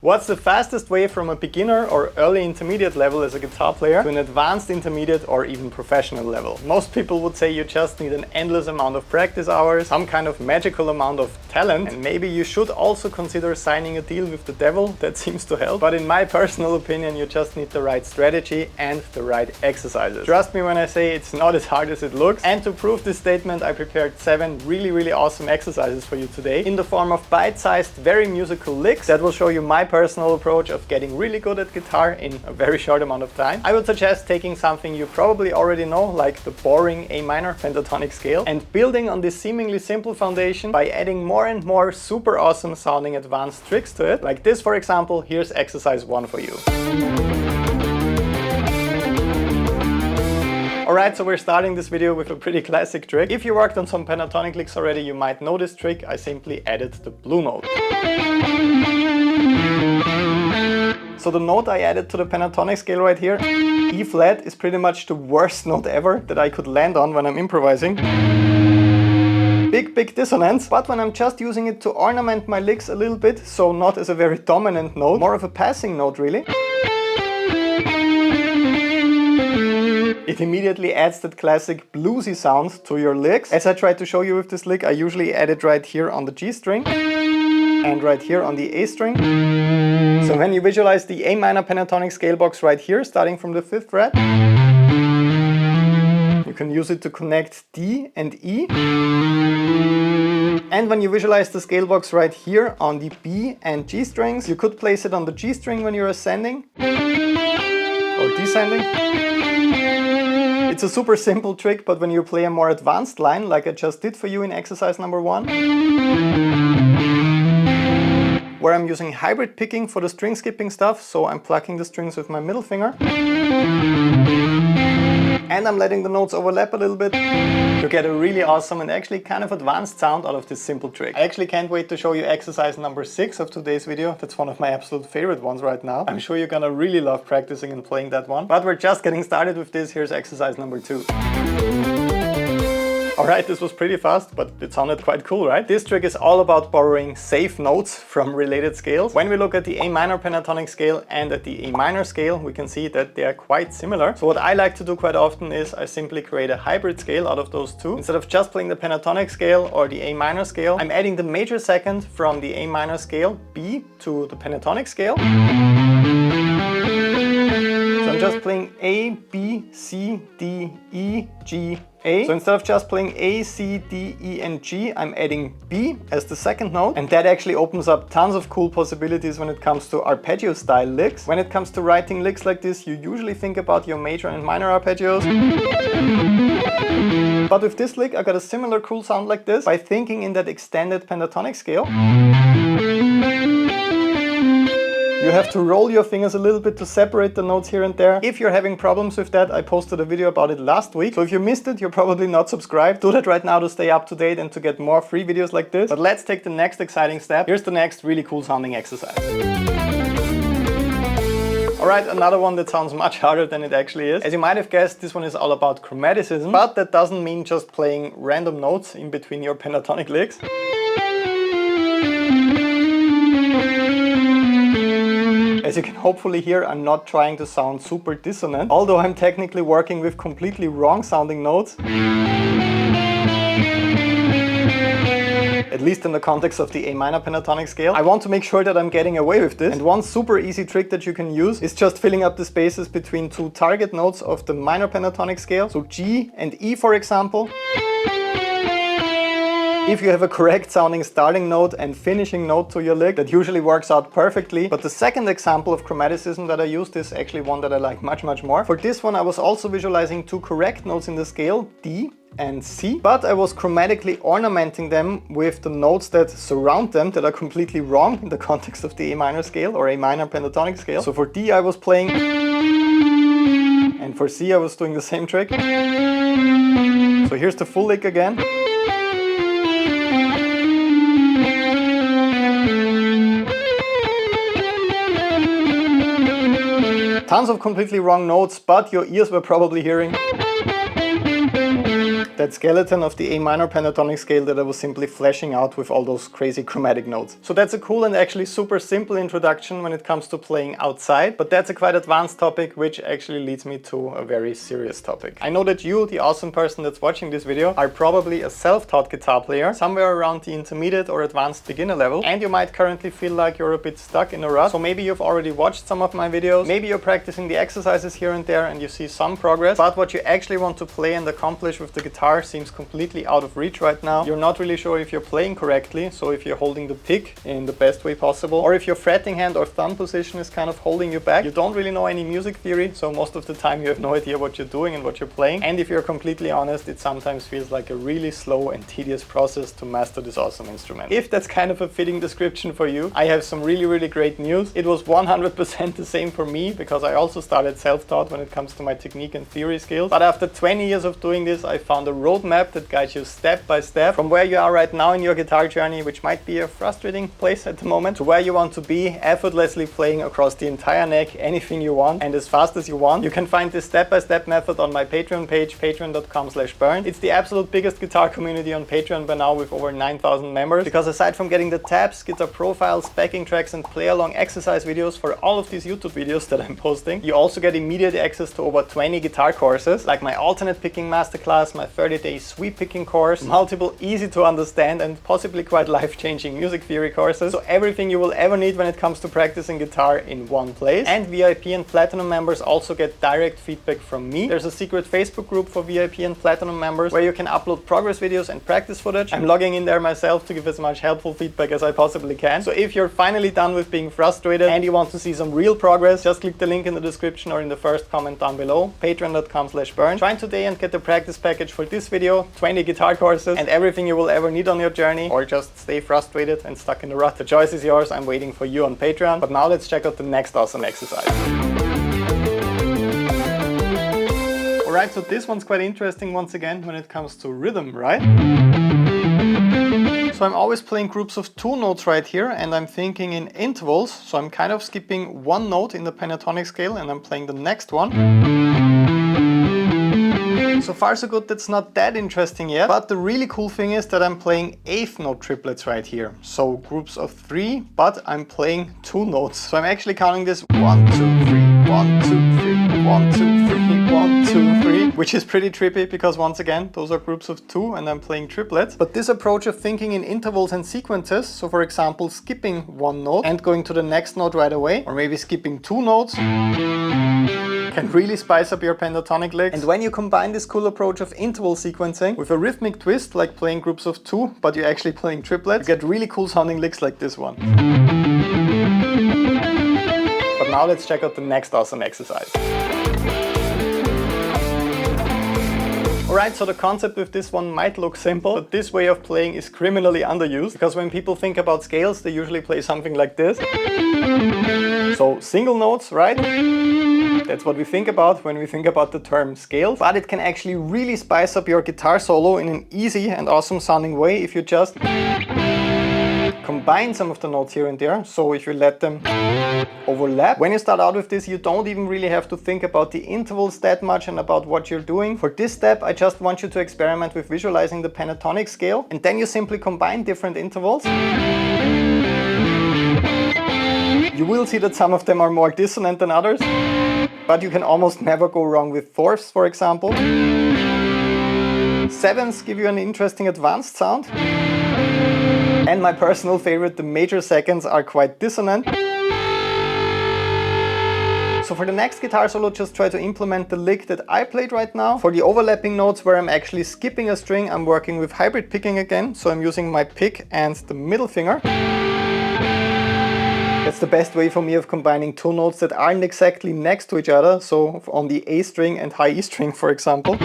What's the fastest way from a beginner or early intermediate level as a guitar player to an advanced intermediate or even professional level? Most people would say you just need an endless amount of practice hours, some kind of magical amount of talent, and maybe you should also consider signing a deal with the devil. That seems to help. But in my personal opinion, you just need the right strategy and the right exercises. Trust me when I say it's not as hard as it looks. And to prove this statement, I prepared 7 really awesome exercises for you today in the form of bite-sized, very musical licks that will show you my personal approach of getting really good at guitar in a very short amount of time. I would suggest taking something you probably already know, like the boring A minor pentatonic scale, and building on this seemingly simple foundation by adding more and more super awesome sounding advanced tricks to it. Like this, for example. Here's exercise 1 for you. Alright, so we're starting this video with a pretty classic trick. If you worked on some pentatonic licks already, you might know this trick. I simply added the blue note. So the note I added to the pentatonic scale right here, E flat, is pretty much the worst note ever that I could land on when I'm improvising. Big dissonance, but when I'm just using it to ornament my licks a little bit, so not as a very dominant note, more of a passing note really, it immediately adds that classic bluesy sound to your licks. As I tried to show you with this lick, I usually add it right here on the G string and right here on the A string. So when you visualize the A minor pentatonic scale box right here, starting from the 5th fret, you can use it to connect D and E. And when you visualize the scale box right here on the B and G strings, you could place it on the G string when you're ascending or descending. It's a super simple trick, but when you play a more advanced line, like I just did for you in exercise number 1, where I'm using hybrid picking for the string skipping stuff, so I'm plucking the strings with my middle finger, and I'm letting the notes overlap a little bit, you get a really awesome and actually kind of advanced sound out of this simple trick. I actually can't wait to show you exercise number 6 of today's video. That's one of my absolute favorite ones right now. I'm sure you're gonna really love practicing and playing that one. But we're just getting started with this. Here's exercise number 2. Alright, this was pretty fast, but it sounded quite cool, right? This trick is all about borrowing safe notes from related scales. When we look at the A minor pentatonic scale and at the A minor scale, we can see that they are quite similar. So what I like to do quite often is I simply create a hybrid scale out of those two. Instead of just playing the pentatonic scale or the A minor scale, I'm adding the major second from the A minor scale, B, to the pentatonic scale. So I'm just playing A, B, C, D, E, G, A. So instead of just playing A, C, D, E and G, I'm adding B as the second note, and that actually opens up tons of cool possibilities when it comes to arpeggio style licks. When it comes to writing licks like this, you usually think about your major and minor arpeggios. But with this lick, I got a similar cool sound like this by thinking in that extended pentatonic scale. You have to roll your fingers a little bit to separate the notes here and there. If you're having problems with that, I posted a video about it last week. So if you missed it, you're probably not subscribed. Do that right now to stay up to date and to get more free videos like this. But let's take the next exciting step. Here's the next really cool sounding exercise. Alright, another one that sounds much harder than it actually is. As you might have guessed, this one is all about chromaticism, but that doesn't mean just playing random notes in between your pentatonic licks. As you can hopefully hear, I'm not trying to sound super dissonant, although I'm technically working with completely wrong sounding notes. At least in the context of the A minor pentatonic scale. I want to make sure that I'm getting away with this. And one super easy trick that you can use is just filling up the spaces between two target notes of the minor pentatonic scale. So G and E, for example. If you have a correct sounding starting note and finishing note to your lick, that usually works out perfectly. But the second example of chromaticism that I used is actually one that I like much more. For this one, I was also visualizing 2 correct notes in the scale, D and C, but I was chromatically ornamenting them with the notes that surround them that are completely wrong in the context of the A minor scale or A minor pentatonic scale. So for D I was playing, and for C I was doing the same trick. So here's the full lick again. Tons of completely wrong notes, but your ears were probably hearing that skeleton of the A minor pentatonic scale that I was simply fleshing out with all those crazy chromatic notes. So that's a cool and actually super simple introduction when it comes to playing outside, but that's a quite advanced topic, which actually leads me to a very serious topic. I know that you, the awesome person that's watching this video, are probably a self-taught guitar player, somewhere around the intermediate or advanced beginner level, and you might currently feel like you're a bit stuck in a rut. So maybe you've already watched some of my videos, maybe you're practicing the exercises here and there and you see some progress, but what you actually want to play and accomplish with the guitar seems completely out of reach right now. You're not really sure if you're playing correctly, so if you're holding the pick in the best way possible, or if your fretting hand or thumb position is kind of holding you back. You don't really know any music theory, so most of the time you have no idea what you're doing and what you're playing. And if you're completely honest, it sometimes feels like a really slow and tedious process to master this awesome instrument. If that's kind of a fitting description for you, I have some really great news. It was 100% the same for me, because I also started self-taught when it comes to my technique and theory skills. But after 20 years of doing this, I found a roadmap that guides you step by step from where you are right now in your guitar journey, which might be a frustrating place at the moment, to where you want to be, effortlessly playing across the entire neck, anything you want and as fast as you want. You can find this step-by-step method on my Patreon page, patreon.com/Bernd. It's the absolute biggest guitar community on Patreon by now, with over 9,000 members, because aside from getting the tabs, guitar profiles, backing tracks and play-along exercise videos for all of these YouTube videos that I'm posting, you also get immediate access to over 20 guitar courses, like my alternate picking masterclass, my 30-day sweep picking course, multiple easy to understand and possibly quite life-changing music theory courses. So everything you will ever need when it comes to practicing guitar in one place. And VIP and Platinum members also get direct feedback from me. There's a secret Facebook group for VIP and Platinum members where you can upload progress videos and practice footage. I'm logging in there myself to give as much helpful feedback as I possibly can. So if you're finally done with being frustrated and you want to see some real progress, just click the link in the description or in the first comment down below, patreon.com/Bernd. Join today and get the practice package for this video, 20 guitar courses and everything you will ever need on your journey, or just stay frustrated and stuck in the rut. The choice is yours. I'm waiting for you on Patreon. But now let's check out the next awesome exercise. Alright, so this one's quite interesting once again when it comes to rhythm, right? So I'm always playing groups of 2 notes right here, and I'm thinking in intervals. So I'm kind of skipping one note in the pentatonic scale and I'm playing the next one. So far so good, that's not that interesting yet, but the really cool thing is that I'm playing 8th note triplets right here. So groups of 3, but I'm playing 2 notes. So I'm actually counting this 1, 2, 3, 1, 2, 3, 1, 2, 3, 1, 2, 3, which is pretty trippy because once again, those are groups of 2 and I'm playing triplets. But this approach of thinking in intervals and sequences, so for example, skipping one note and going to the next note right away, or maybe skipping 2 notes, can really spice up your pentatonic licks. And when you combine this cool approach of interval sequencing with a rhythmic twist, like playing groups of 2, but you're actually playing triplets, you get really cool sounding licks like this one. But now let's check out the next awesome exercise. Alright, so the concept with this one might look simple, but this way of playing is criminally underused, because when people think about scales, they usually play something like this. So single notes, right? That's what we think about when we think about the term scale, but it can actually really spice up your guitar solo in an easy and awesome sounding way if you just combine some of the notes here and there. So if you let them overlap. When you start out with this, you don't even really have to think about the intervals that much and about what you're doing. For this step, I just want you to experiment with visualizing the pentatonic scale, and then you simply combine different intervals. You will see that some of them are more dissonant than others, but you can almost never go wrong with fourths, for example. Sevenths give you an interesting advanced sound. And my personal favorite, the major seconds, are quite dissonant. So for the next guitar solo, just try to implement the lick that I played right now. For the overlapping notes where I'm actually skipping a string, I'm working with hybrid picking again. So I'm using my pick and the middle finger. That's the best way for me of combining 2 notes that aren't exactly next to each other. So on the A string and high E string, for example.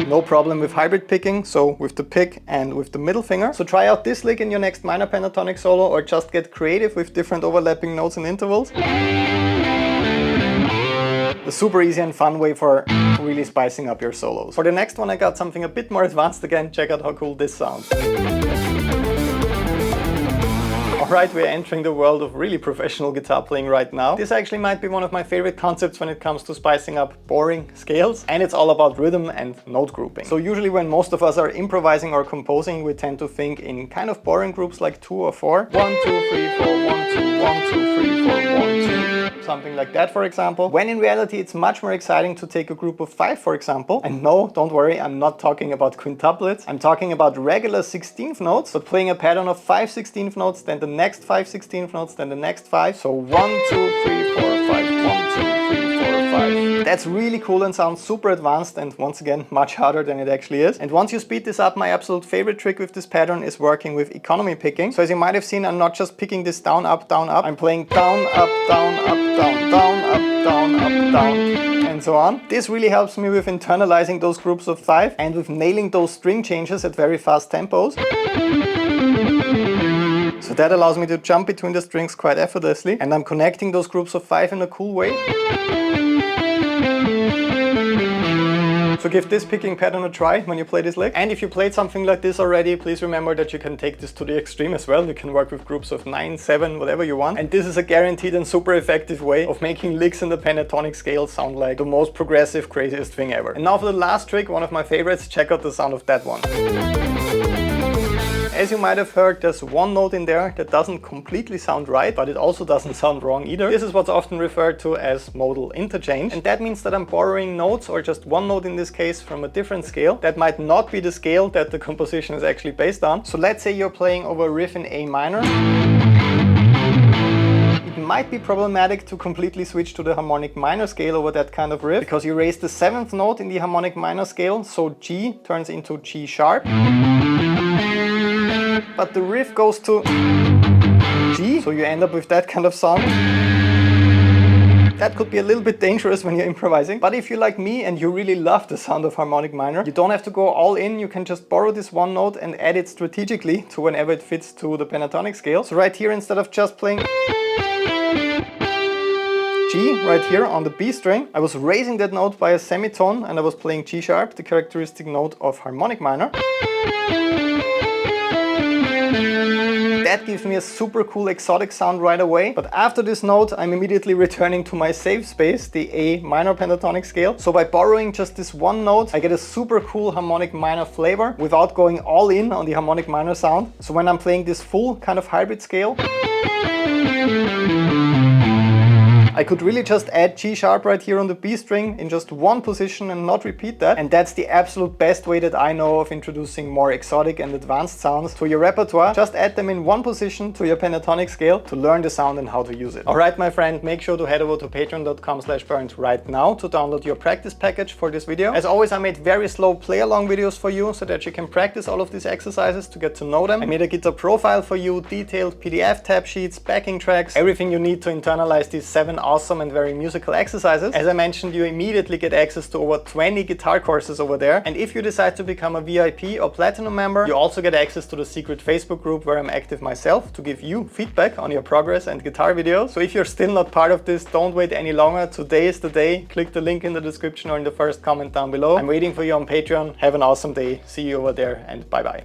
No problem with hybrid picking, so with the pick and with the middle finger. So try out this lick in your next minor pentatonic solo, or just get creative with different overlapping notes and intervals. A super easy and fun way for really spicing up your solos. For the next one, I got something a bit more advanced again. Check out how cool this sounds. Alright, we're entering the world of really professional guitar playing right now. This actually might be one of my favorite concepts when it comes to spicing up boring scales, and it's all about rhythm and note grouping. So usually when most of us are improvising or composing, we tend to think in kind of boring groups like 2 or 4. 1, 2, 3, 4, 1, 2, 1, 2, 3, 4, 1, 2. Something like that, for example. When in reality it's much more exciting to take a group of 5, for example. And no, don't worry, I'm not talking about quintuplets. I'm talking about regular 16th notes, but playing a pattern of 5 16th notes, then the next 5 16th notes, then the next 5. So 1, 2, 3, 4, 5, 1, 2, 3, 4, 5. That's really cool and sounds super advanced, and once again much harder than it actually is. And once you speed this up, my absolute favorite trick with this pattern is working with economy picking. So as you might have seen, I'm not just picking this down, up, down, up. I'm playing down, up, down, up, down, down, up, down, up, down, and so on. This really helps me with internalizing those groups of 5 and with nailing those string changes at very fast tempos. So that allows me to jump between the strings quite effortlessly, and I'm connecting those groups of 5 in a cool way. So give this picking pattern a try when you play this lick. And if you played something like this already, please remember that you can take this to the extreme as well. You can work with groups of 9, 7, whatever you want. And this is a guaranteed and super effective way of making licks in the pentatonic scale sound like the most progressive, craziest thing ever. And now for the last trick, one of my favorites, check out the sound of that one. As you might have heard, there's one note in there that doesn't completely sound right, but it also doesn't sound wrong either. This is what's often referred to as modal interchange, and that means that I'm borrowing notes, or just one note in this case, from a different scale that might not be the scale that the composition is actually based on. So let's say you're playing over a riff in A minor. It might be problematic to completely switch to the harmonic minor scale over that kind of riff, because you raise the 7th note in the harmonic minor scale, so G turns into G sharp. But the riff goes to G, so you end up with that kind of sound. That could be a little bit dangerous when you're improvising, but if you're like me and you really love the sound of harmonic minor, you don't have to go all in. You can just borrow this one note and add it strategically to whenever it fits to the pentatonic scale. So right here, instead of just playing G right here on the B string, I was raising that note by a semitone and I was playing G sharp, the characteristic note of harmonic minor. That gives me a super cool exotic sound right away, but after this note I'm immediately returning to my safe space, the A minor pentatonic scale. So by borrowing just this one note, I get a super cool harmonic minor flavor without going all in on the harmonic minor sound. So when I'm playing this full kind of hybrid scale, I could really just add G sharp right here on the B string in just one position and not repeat that. And that's the absolute best way that I know of introducing more exotic and advanced sounds to your repertoire. Just add them in one position to your pentatonic scale to learn the sound and how to use it. Alright, my friend, make sure to head over to patreon.com/Bernd right now to download your practice package for this video. As always, I made very slow play-along videos for you so that you can practice all of these exercises to get to know them. I made a guitar profile for you, detailed PDF tab sheets, backing tracks, everything you need to internalize these 7 awesome and very musical exercises. As I mentioned, you immediately get access to over 20 guitar courses over there. And if you decide to become a VIP or Platinum member, you also get access to the secret Facebook group where I'm active myself to give you feedback on your progress and guitar videos. So if you're still not part of this, don't wait any longer. Today is the day. Click the link in the description or in the first comment down below. I'm waiting for you on Patreon. Have an awesome day. See you over there, and bye bye.